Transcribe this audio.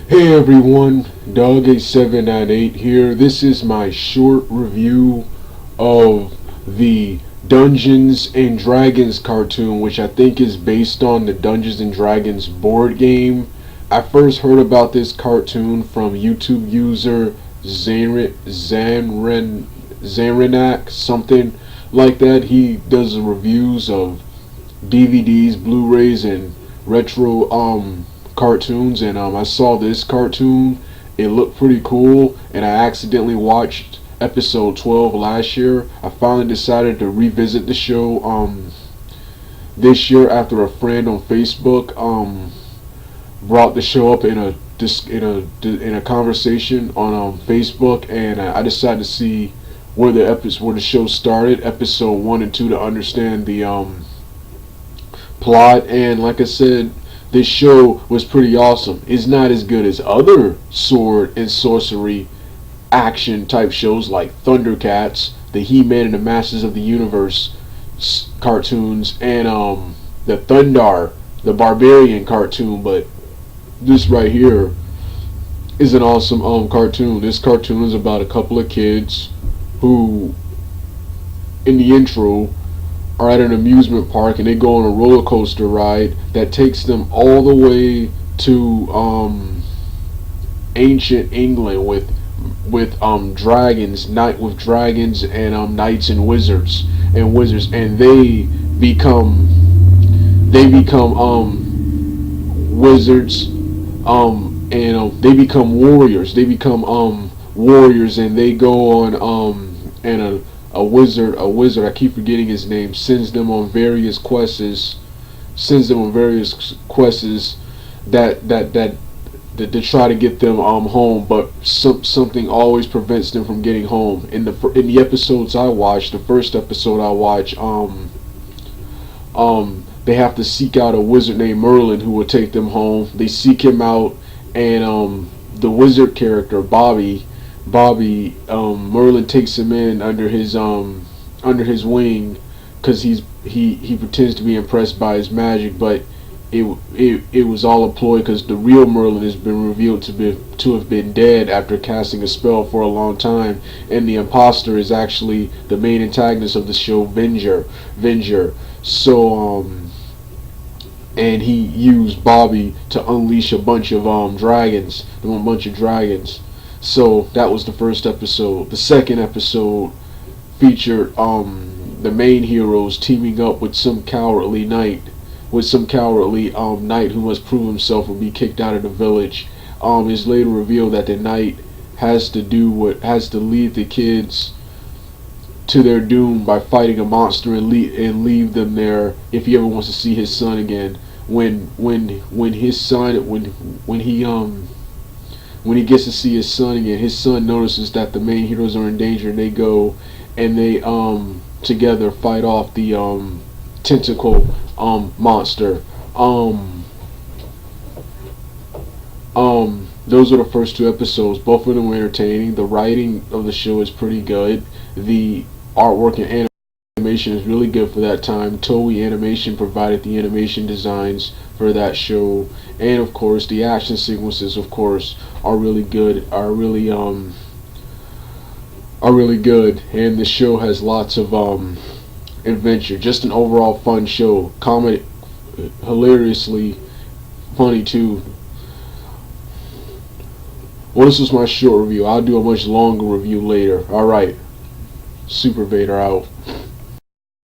Hey everyone, Dog8798 here. This is my short review of the Dungeons and Dragons cartoon, which I think is based on the Dungeons and Dragons board game. I first heard about this cartoon from YouTube user Zanrenak, something like that. He does reviews of DVDs, Blu-rays, and retro cartoons, and I saw this cartoon. It looked pretty cool, and I accidentally watched episode 12 last year. I finally decided to revisit the show this year after a friend on Facebook brought the show up in a conversation on Facebook, and I decided to see where the show started, episode 1 and 2, to understand the plot. And like I said, this show was pretty awesome. It's not as good as other sword and sorcery action type shows like Thundercats, the He-Man and the Masters of the Universe cartoons, and the Thundar, the Barbarian cartoon. But this right here is an awesome cartoon. This cartoon is about a couple of kids who, in the intro, are at an amusement park, and they go on a roller coaster ride that takes them all the way to ancient England with dragons and knights and wizards, and they become wizards, and they become warriors. They become warriors, and they go on and a wizard, I keep forgetting his name, sends them on various quests, that to try to get them home, but something always prevents them from getting home. In the episodes I watched, the first episode I watched, they have to seek out a wizard named Merlin who will take them home. They seek him out, and the wizard character Bobby, Merlin takes him in under his wing, because he pretends to be impressed by his magic, but it was all a ploy, because the real Merlin has been revealed to have been dead after casting a spell for a long time, and the imposter is actually the main antagonist of the show, Venger. So and he used Bobby to unleash a bunch of dragons. So that was the first episode. The second episode featured the main heroes teaming up with some cowardly knight, who must prove himself or be kicked out of the village. It's later revealed that the knight has to lead the kids to their doom by fighting a monster and leave them there if he ever wants to see his son again. When he gets to see his son again, his son notices that the main heroes are in danger, and they go and they together fight off the tentacle monster. Those are the first two episodes. Both of them were entertaining. The writing of the show is pretty good. The artwork and animation is really good for that time. Toei Animation provided the animation designs for that show, and of course the action sequences, of course, are really good. Are really good, and the show has lots of adventure. Just an overall fun show. Comedy, hilariously funny too. Well, this was my short review. I'll do a much longer review later. Alright. Super Vader out.